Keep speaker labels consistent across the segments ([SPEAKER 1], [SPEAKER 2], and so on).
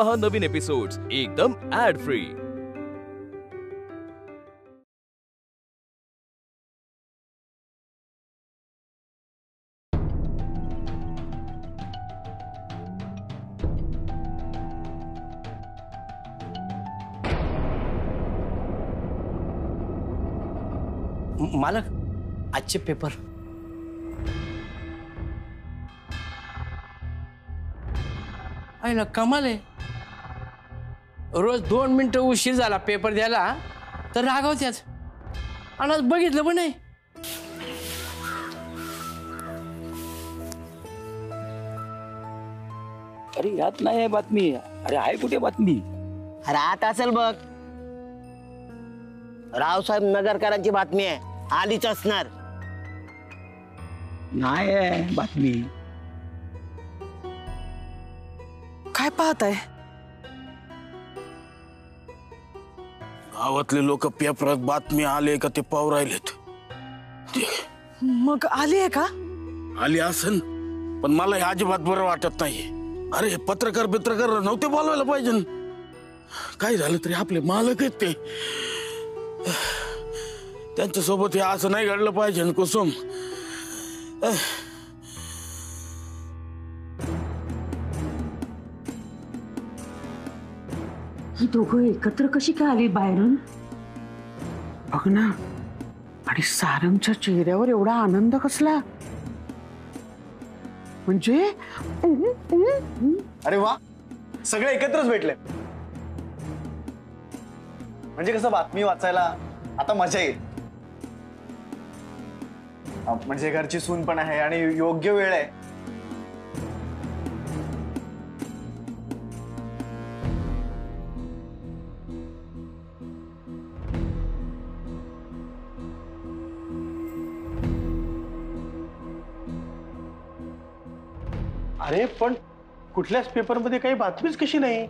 [SPEAKER 1] पहा नवीन एपिसोड्स एकदम add free.
[SPEAKER 2] मालक, आजचे पेपर आहे ना, कमाल आहे। रोज 2 मिनिटं उशीर झाला पेपर द्यायला तर रागवत्याच, आणि आज बघितलं पण नाही।
[SPEAKER 3] अरे यात नाही आहे बातमी। अरे आहे कुठे बातमी?
[SPEAKER 4] अरे आता असेल बघ, रावसाहेब नगरकरांची बातमी आहे, आलीच असणार।
[SPEAKER 3] नाही आहे बातमी।
[SPEAKER 5] काय पाहताय?
[SPEAKER 6] गावातले लोक पेपरात बातमी आले का ते पाहू राहिलेत।
[SPEAKER 5] मग आली आहे का?
[SPEAKER 6] आली असन, पण मला हे अजिबात बरं वाटत नाही। अरे पत्रकार नव्हते बोलवायला पाहिजे। काय झालं तरी आपले मालक आहेत ते, त्यांच्या सोबत हे असं नाही घडलं पाहिजे। कुसुम,
[SPEAKER 7] ही दोघं एकत्र कशी काय आली बाहेरून?
[SPEAKER 5] बघ ना, आणि सारंगच्या चेहऱ्यावर एवढा आनंद कसला, म्हणजे
[SPEAKER 8] अरे वा, सगळे एकत्रच भेटले। म्हणजे कसं बातमी वाचायला आता मजा येईल। म्हणजे घरची सून पण आहे आणि योग्य वेळ आहे। अरे पण कुठल्याच पेपरमध्ये काही बातमीच कशी नाही?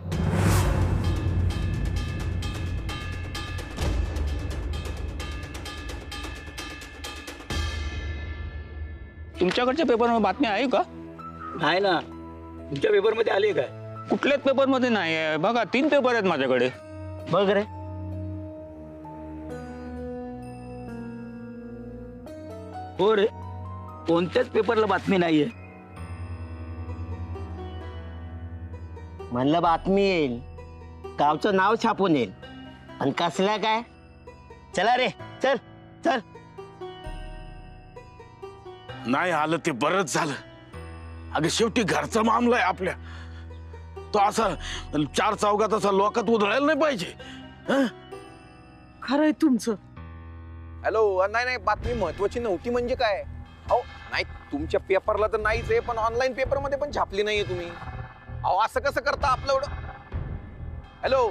[SPEAKER 3] तुमच्याकडच्या पेपरमध्ये बातमी आहे का? नाही ना, तुमच्या पेपरमध्ये आली काय?
[SPEAKER 9] कुठल्याच पेपरमध्ये नाही आहे बघा, 3 पेपर आहेत माझ्याकडे।
[SPEAKER 4] बघ रे,
[SPEAKER 3] हो रे, कोणत्याच पेपरला बातमी नाहीये।
[SPEAKER 4] म्हणलं बातमी येईल, गावचं नाव छापून येईल, आणि कसल्या काय? चला रे, चल चल।
[SPEAKER 6] नाही आलं ते बरंच झालं। अगं शेवटी घरचा मामला आहे आपल्या, तो असा 4 चौघात असा लोकात उधळायला नाही पाहिजे।
[SPEAKER 5] खरंय तुमचं।
[SPEAKER 10] हॅलो, नाही बातमी महत्वाची नव्हती म्हणजे काय? अहो नाही, तुमच्या पेपरला तर नाहीच आहे, पण ऑनलाईन पेपर मध्ये पण छापली नाहीये तुम्ही। अहो असं कसं करता आपलं एवढं? हॅलो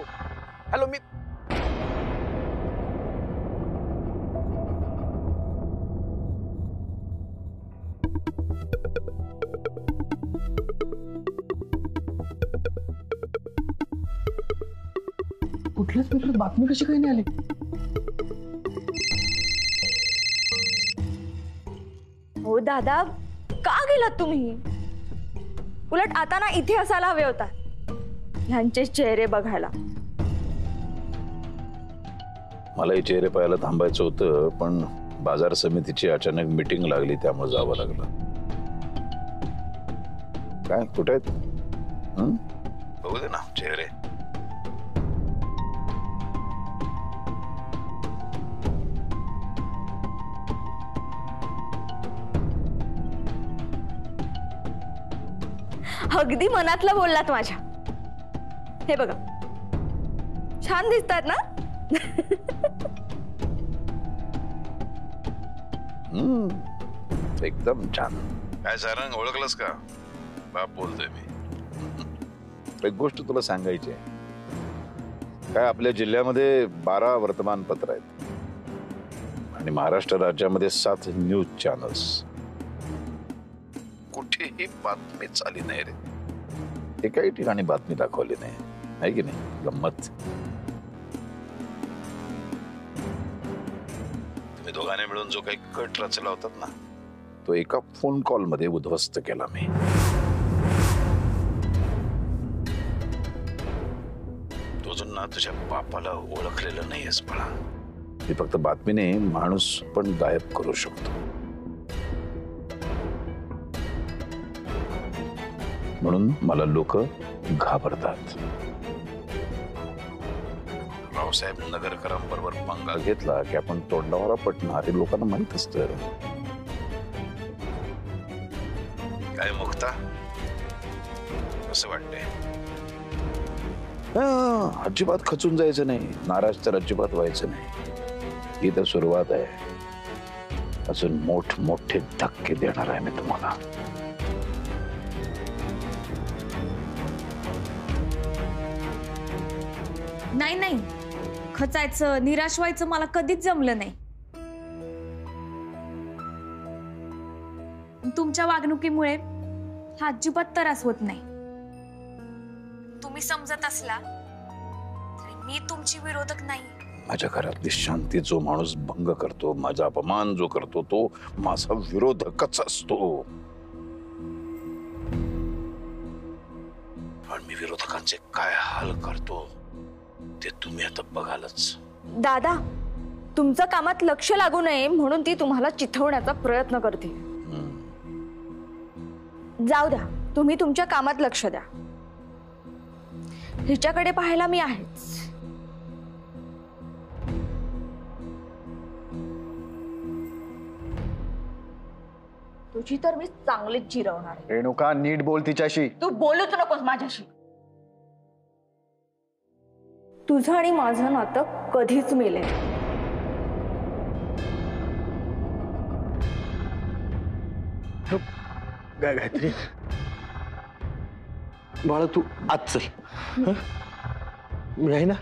[SPEAKER 10] हॅलो, मी
[SPEAKER 5] कुठल्याच पेपरात बातमी कशी काही नाही आली?
[SPEAKER 11] हो दादा, का गेलात तुम्ही? उलट आता ना इथे असायला हवे होता, ह्यांचे चेहरे बघायला।
[SPEAKER 12] मलाही चेहरे पाहायला थांबायचं होतं, पण बाजार समितीची अचानक मीटिंग लागली, त्यामुळे जावं लागलं। काय कुठे आहेत? बघू दे ना चेहरे।
[SPEAKER 11] अगदी मनातलं बोललात माझ्या। हे बघा, छान दिसतात ना?
[SPEAKER 12] एकदम छान। काय सारंग, ओळखलंस का? बाप बोलतोय मी। एक गोष्ट तुला सांगायची आहे। काय आपल्या जिल्ह्यामध्ये 12 वर्तमानपत्र आहेत आणि महाराष्ट्र राज्यामध्ये 7 न्यूज चॅनल्स। कुठेही बातमीच आली नाही रे, एकाही ठिकाणी बातमी दाखवली नाही, आहे की नाही? गंमत। तुम्ही दोघांनी मिळून जो काही कट रचला होतात ना, तो एका फोन कॉल मध्ये उद्ध्वस्त केला मी। तू अजून ना तुझ्या बापाला ओळखलेलं नाहीयेस बाळा. ही फक्त बातमीने माणूस पण गायब करू शकतो. म्हणून मला लोक घाबरतात. रावसाहेब नगरकरांबरोबर पंगा घेतला की आपण तोंडावर पटणार हे लोकांना माहित असतं. काय मुक्ता कसं वाटतंय? अजिबात खचून जायचं नाही, नाराज तर अजिबात व्हायचं नाही. ही तर सुरुवात आहे. अजून मोठमोठे धक्के देणार आहे मी तुम्हाला.
[SPEAKER 11] नाही नाही, खचायचं निराश व्हायचं मला कधीच जमलं नाही. तुमच्या वागणुकीमुळे हा अजिबात त्रास होत नाही. तुम्ही समजत असला तरी मी तुमची विरोधक नाही.
[SPEAKER 12] माझ्या घरातली शांती जो माणूस भंग करतो, माझा अपमान जो करतो, तो माझा विरोधकच असतो. पण मी विरोधकांचे काय हाल करतो ते तुम्ही आता बघालच.
[SPEAKER 11] दादा, तुमचं कामात लक्ष लागू नये म्हणून ती तुम्हाला चिथवण्याचा प्रयत्न करते. जाऊ द्या, तुम्ही तुमच्या कामात लक्ष द्या. हिच्याकडे पाहायला मी आहेच. तुझी तर मी चांगलीच चिरवणार.
[SPEAKER 13] रेणुका, नीट बोल तिच्याशी.
[SPEAKER 11] तू बोलूच नकोस माझ्याशी. तुझं आणि माझं नातं कधीच मेले.
[SPEAKER 8] गायत्री, बाळा तू आज चल. मी आहे ना.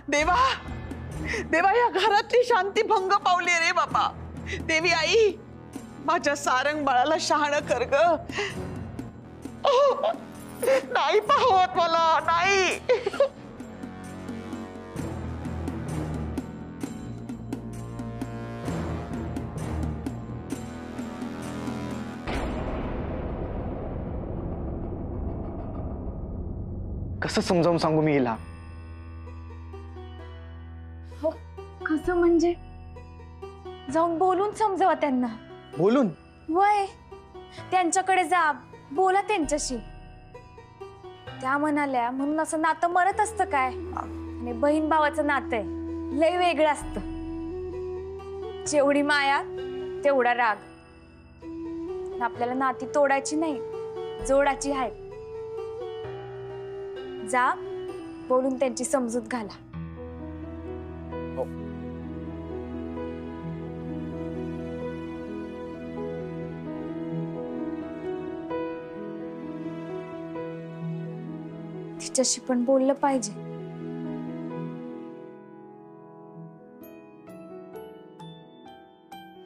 [SPEAKER 5] देवा देवा, या घरातली शांती भंग पावली रे बाबा. देवी आई, माझ्या सारंग बाळाला शहाणं कर ग. नाही पाहत मला, नाही.
[SPEAKER 13] कसं समजावून सांगू मी हिला?
[SPEAKER 11] हो, कसं म्हणजे? जाऊन बोलून समजावा त्यांना.
[SPEAKER 13] बोलून?
[SPEAKER 11] वय, त्यांच्याकडे जा, बोला त्यांच्याशी. त्या म्हणाल्या म्हणून असं नातं मरत असतं काय? आणि बहीण भावाचं नातं आहे, लय वेगळं असतं. जेवढी माया तेवढा राग. आपल्याला नाती तोडायची नाही, जोडाची आहेत. जा, बोलून त्यांची समजूत घाला. तिच्याशी पण बोललं पाहिजे.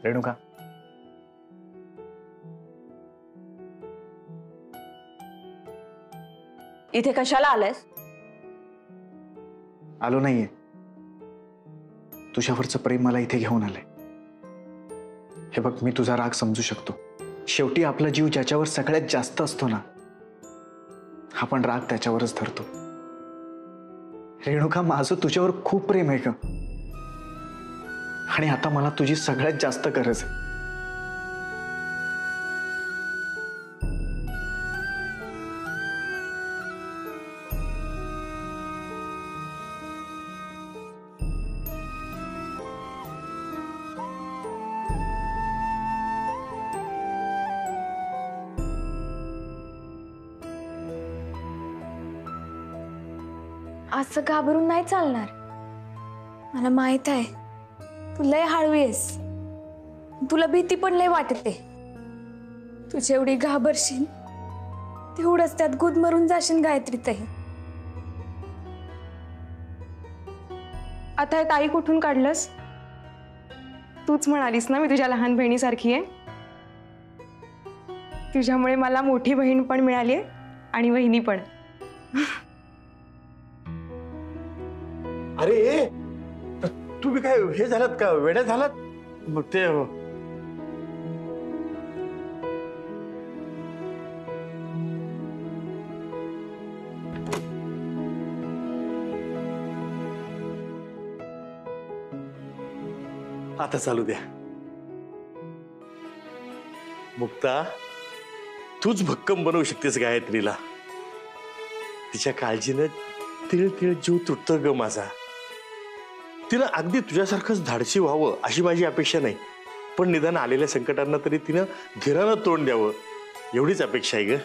[SPEAKER 13] रेणुका,
[SPEAKER 11] इथे कशाला आलायस?
[SPEAKER 13] आलो नाहीये. तुझ्यावरचं प्रेम मला इथे घेऊन आलंय. हे बघ, मी तुझा राग समजू शकतो. शेवटी आपला जीव ज्याच्यावर सगळ्यात जास्त असतो ना, आपण राग त्याच्यावरच धरतो. रेणुका, माझं तुझ्यावर खूप प्रेम आहे ग. आणि आता मला तुझी सगळ्यात जास्त गरज आहे.
[SPEAKER 11] असं घाबरून नाही चालणार. मला माहित आहे तू लय हळवी आहेस. तुला भीती पण लय वाटते. तू जेवढी घाबरशील तेवढंच त्यात गुदमरून जाशील गायत्रीतही.
[SPEAKER 14] आता हे ताई कुठून काढलंस? तूच म्हणालीस ना मी तुझ्या लहान बहिणीसारखी आहे. तुझ्यामुळे मला मोठी बहीण पण मिळाली आहे आणि वहिनी पण.
[SPEAKER 8] अरे तुम्ही काय हे झालात का? वेड्या झालात? मग ते आता चालू द्या. मुक्ता, तूच भक्कम बनवू शकतेस गायत्रीला. तिच्या काळजीनं तिळ तिळ जीव तुटतो ग माझा. तिनं अगदी तुझ्यासारखंच धाडसी व्हावं अशी माझी अपेक्षा नाही, पण निदान आलेल्या संकटांना तरी तिनं धीरानं तोंड द्यावं एवढीच अपेक्षा आहे ग.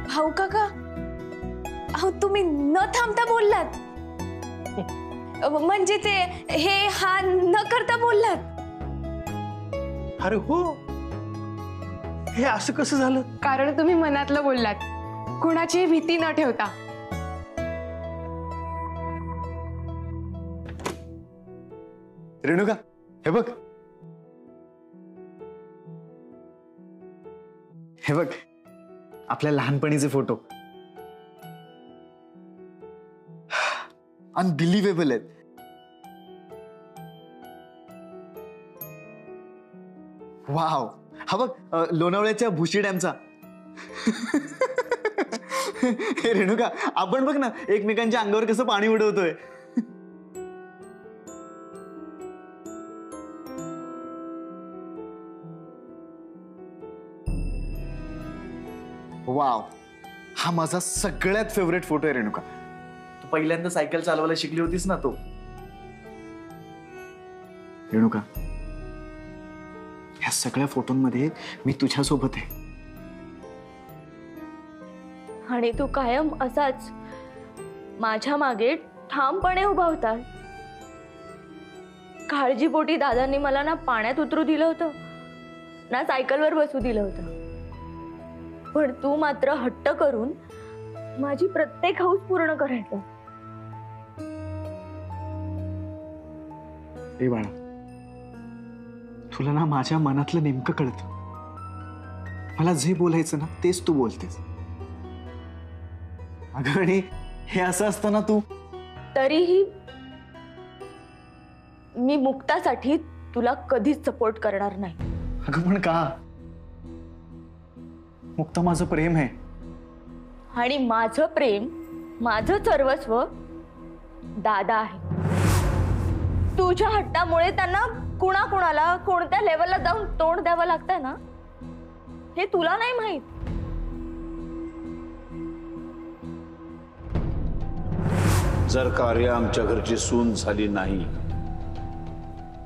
[SPEAKER 11] भाऊ काका, अहो तुम्ही न थांबता बोललात. म्हणजे ते हे हा न करता बोललात.
[SPEAKER 8] अरे हो, हे असं कसं झालं?
[SPEAKER 14] कारण तुम्ही मनातलं बोललात, कोणाची भीती न ठेवता.
[SPEAKER 13] रेणुका, हे बघ, हे बघ आपल्या लहानपणीचे फोटो. अनबिलिव्हेबल आहेत. वाव, हा बघ लोणावळ्याच्या भुशी डॅमचा. हे रेणुका, आपण बघ ना एकमेकांच्या अंगावर कसं पाणी उडवतोय. वाव, हा माझा सगळ्यात फेवरेट फोटो आहे रेणुका. तू पहिल्यांदा सायकल चालवायला शिकली होतीस ना तो. रेणुका, ह्या सगळ्या फोटोंमध्ये मी तुझ्यासोबत आहे.
[SPEAKER 15] आणि तू कायम असाच माझ्या मागे ठामपणे उभा होता. काळजीपोटी दादांनी मला ना पाण्यात उतरू दिलं होतं ना सायकलवर बसू दिलं होतं, पण तू मात्र हट्ट करून माझी प्रत्येक हौस पूर्ण करायचं.
[SPEAKER 13] ए बाळा, तुला ना माझ्या मनातलं नेमकं कळतं. मला जे बोलायचं ना तेच तू बोलतेस. अगं, आणि हे असं असतं ना तू.
[SPEAKER 15] तरीही मी मुक्तासाठी तुला कधीच सपोर्ट करणार नाही.
[SPEAKER 13] अगं पण का? मुक्ता माझं प्रेम आहे.
[SPEAKER 15] आणि माझं प्रेम, माझं सर्वस्व दादा आहे. तुझ्या हट्टामुळे त्यांना कुणाकुणाला कोणत्या लेवलला जाऊन तोंड द्यावं लागतंय ना, हे तुला नाही माहित.
[SPEAKER 12] जर कार्य आमच्या घरची सून झाली नाही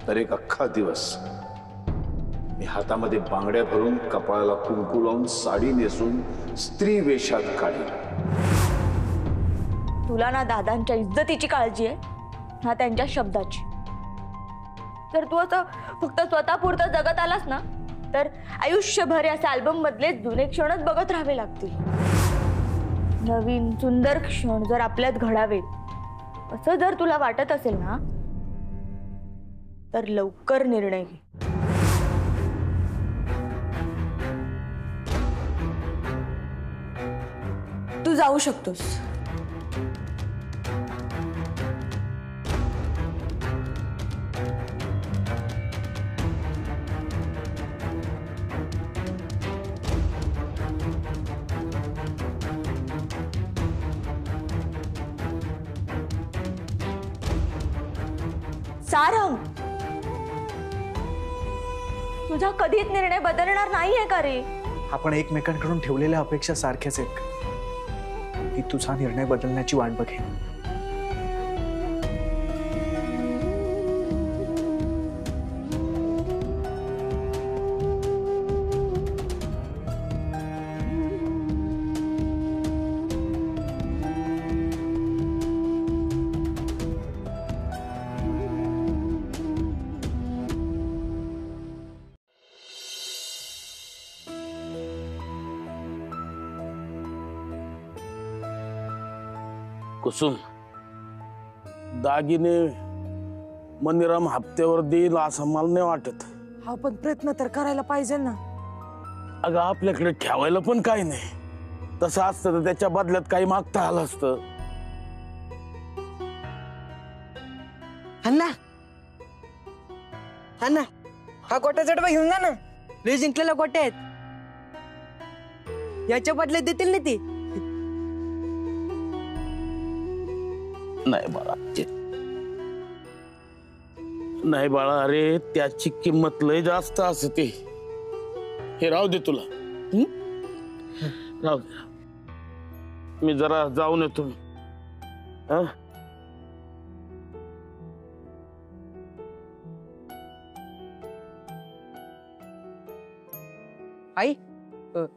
[SPEAKER 12] तर एक अख्खा दिवस मी हातामध्ये बांगड्या भरून, कपाळाला कुंकू लावून, साडी नेसून स्त्री वेशात काढीन.
[SPEAKER 15] तुला ना दादांच्या इज्जतीची काळजी आहे ना त्यांच्या शब्दाची. जर तू असं फक्त स्वतःपुरतं जगत आलास ना तर आयुष्यभर या अल्बम मधले जुने क्षणच बघत राहावे लागतील. नवीन सुंदर क्षण जर आपल्यात घडावेत असं जर तुला वाटत असेल ना तर लवकर निर्णय घे.
[SPEAKER 11] तू जाऊ शकतोस.
[SPEAKER 15] सारंग, तुझा कधीच निर्णय बदलणार नाहीये का रे?
[SPEAKER 13] आपण एकमेकांकडून ठेवलेल्या अपेक्षा सारख्याच आहेत का? मी तुझा निर्णय बदलण्याची वाट बघेन.
[SPEAKER 6] कुसुम, दागिने मनिराम हप्त्यावर देईल असं मला नाही वाटत.
[SPEAKER 5] हा पण प्रयत्न तर करायला पाहिजे ना.
[SPEAKER 6] अगं, आपल्याकडे ठेवायला पण काही नाही. तसं असतं तर त्याच्या बदल्यात काही मागता आलं असतं.
[SPEAKER 16] अण्णा, अण्णा, हा गोट्याचा डबा घेऊन जा ना. लय जिंकलेला गोट्या आहेत. याच्या बदल्यात देतील ना ती.
[SPEAKER 6] नाही बाळा, नाही बाळा, अरे त्याची किंमत लय जास्त असते. हे राहू दे तुला, राहू दे. मी जरा जाऊन येतो. हा,
[SPEAKER 16] आई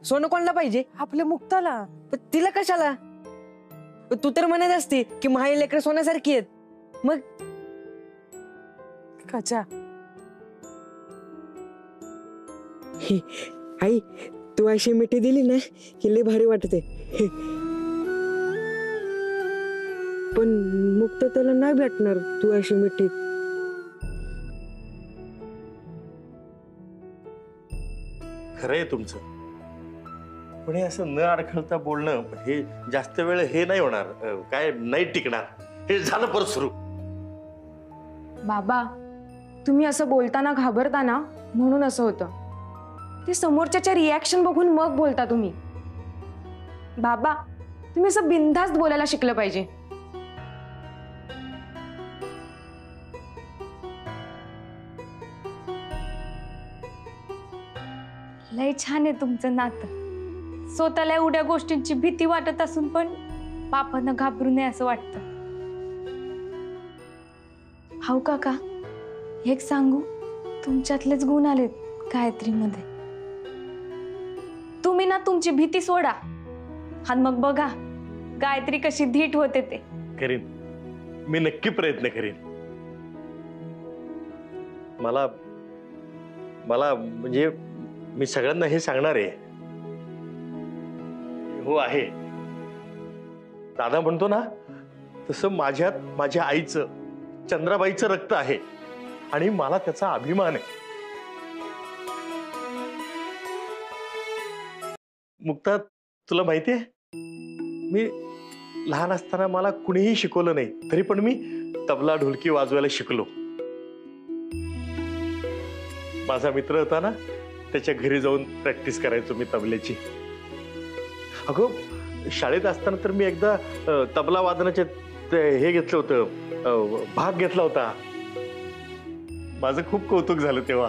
[SPEAKER 16] सोनं कोणाला पाहिजे? आपल्या मुक्ताला. पण तिला कशाला? तू तर म्हणत असते की माझी लेकरं सोन्यासारखी आहेत. मग कचा आई, तू अशी मिठी दिली ना की लय भारी वाटते. पण मुक्त त्याला नाही भेटणार तू अशी मिठी.
[SPEAKER 8] खरंय तुमचं, पण हे असं न अडखळता बोलणं हे जास्त वेळ हे नाही होणार, काय नाही टिकणार. हे झालं परत सुरू.
[SPEAKER 14] बाबा, तुम्ही असं बोलताना घाबरताना म्हणून असं होतं. ते समोरच्याच्या रिॲक्शन बघून मग बोलता तुम्ही. बाबा, तुम्ही असं बिनधास्त बोलायला शिकलं पाहिजे.
[SPEAKER 11] लय छान आहे तुमचं नातं. स्वतःला एवढ्या गोष्टींची भीती वाटत असून पण बापांना घाबरू नये असं वाटतं. हाऊ काका, एक सांगू, तुमच्यातलेच गुण आलेत गायत्रीमध्ये. तुम्ही ना तुमची भीती सोडा आणि मग बघा गायत्री कशी धीट होते ते.
[SPEAKER 8] करीन, मी नक्की प्रयत्न करीन. मला मला म्हणजे मी सगळ्यांना हे सांगणार आहे. हो आहे, दादा म्हणतो ना तसं माझ्यात माझ्या आईचं, चंद्राबाईचं रक्त आहे आणि मला त्याचा अभिमान आहे. मुक्ता, तुला माहितीये, मी लहान असताना मला कुणीही शिकवलं नाही, तरी पण मी तबला ढोलकी वाजवायला शिकलो. माझा मित्र होता ना, त्याच्या घरी जाऊन प्रॅक्टिस करायचो मी तबल्याची. अगं, शाळेत असताना तर मी एकदा तबला वादनाचे हे घेतलं होतं, भाग घेतला होता. माझं खूप कौतुक झालं तेव्हा,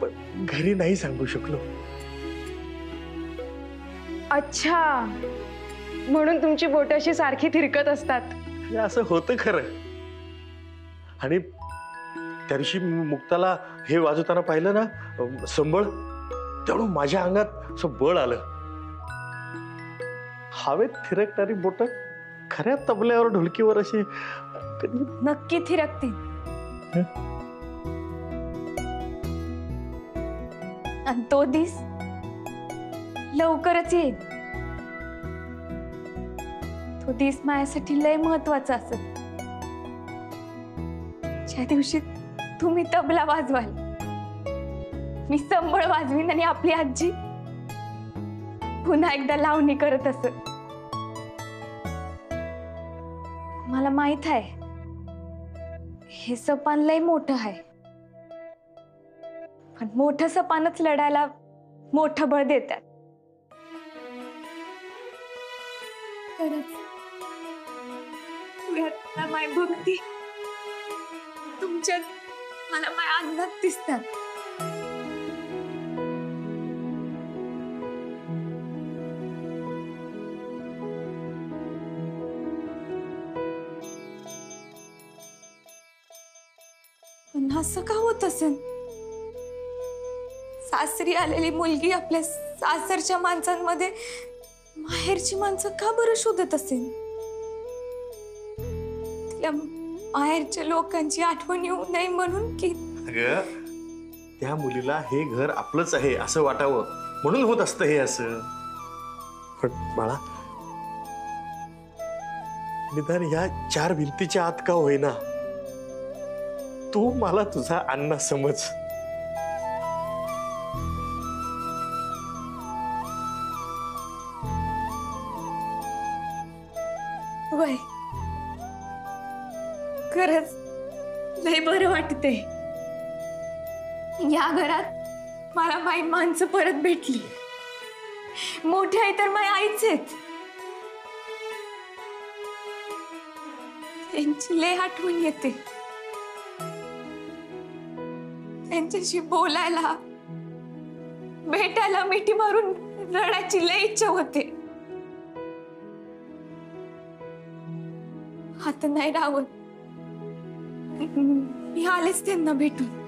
[SPEAKER 8] पण घरी नाही सांगू शकलो.
[SPEAKER 14] अच्छा, म्हणून तुमची बोटं अशी सारखी थिरकत असतात.
[SPEAKER 8] असं होतं खरं. आणि त्या दिवशी मुक्ताला हे वाजवताना पाहिलं ना, संबळ, त्यामुळे माझ्या अंगात असं बळ आलं. हवेत थिरकणारी बोट खऱ्या तबल्यावर ढोलकीवर अशी
[SPEAKER 11] नक्की थिरकतील. आणि तो दिस लवकरच येईल. तो दिस माझ्यासाठी लय महत्वाचा असेल. ज्या दिवशी तुम्ही तबला वाजवाल, मी संबळ वाजवीन आणि आपली आजी पुन्हा एकदा लावणी करत असत. मला माहित आहे हे सपान लय मोठं आहे, पण मोठं सपानच लढायला मोठं बळ देतात. माय भक्ती तुमच्यात मला माझ्या अंगात दिसतात. पण असं का होत असेल? सासरी आलेली मुलगी आपल्या सासरच्या माणसांमध्ये माहेरची माणसं का बरं शोधत असेल? तिला माहेरच्या लोकांची आठवण येऊ नये म्हणून की
[SPEAKER 8] अगं, त्या मुलीला हे घर आपलंच आहे असं वाटावं म्हणून होत असतं हे असं. पण बाळा, निदान ह्या चार भिंतीच्या आत का होईना, तू मला तुझा अण्णा समज.
[SPEAKER 11] वय खरंच लय बरं वाटते. या घरात मला माई माणसं परत भेटली. मोठे आई तर माझ्या आईच आहेत. त्यांची लय आठवण येते. त्यांच्याशी बोलायला, भेटायला, मिठी मारून रडायची लय इच्छा होते. आता नाही राहत. मी आलेच त्यांना भेटून.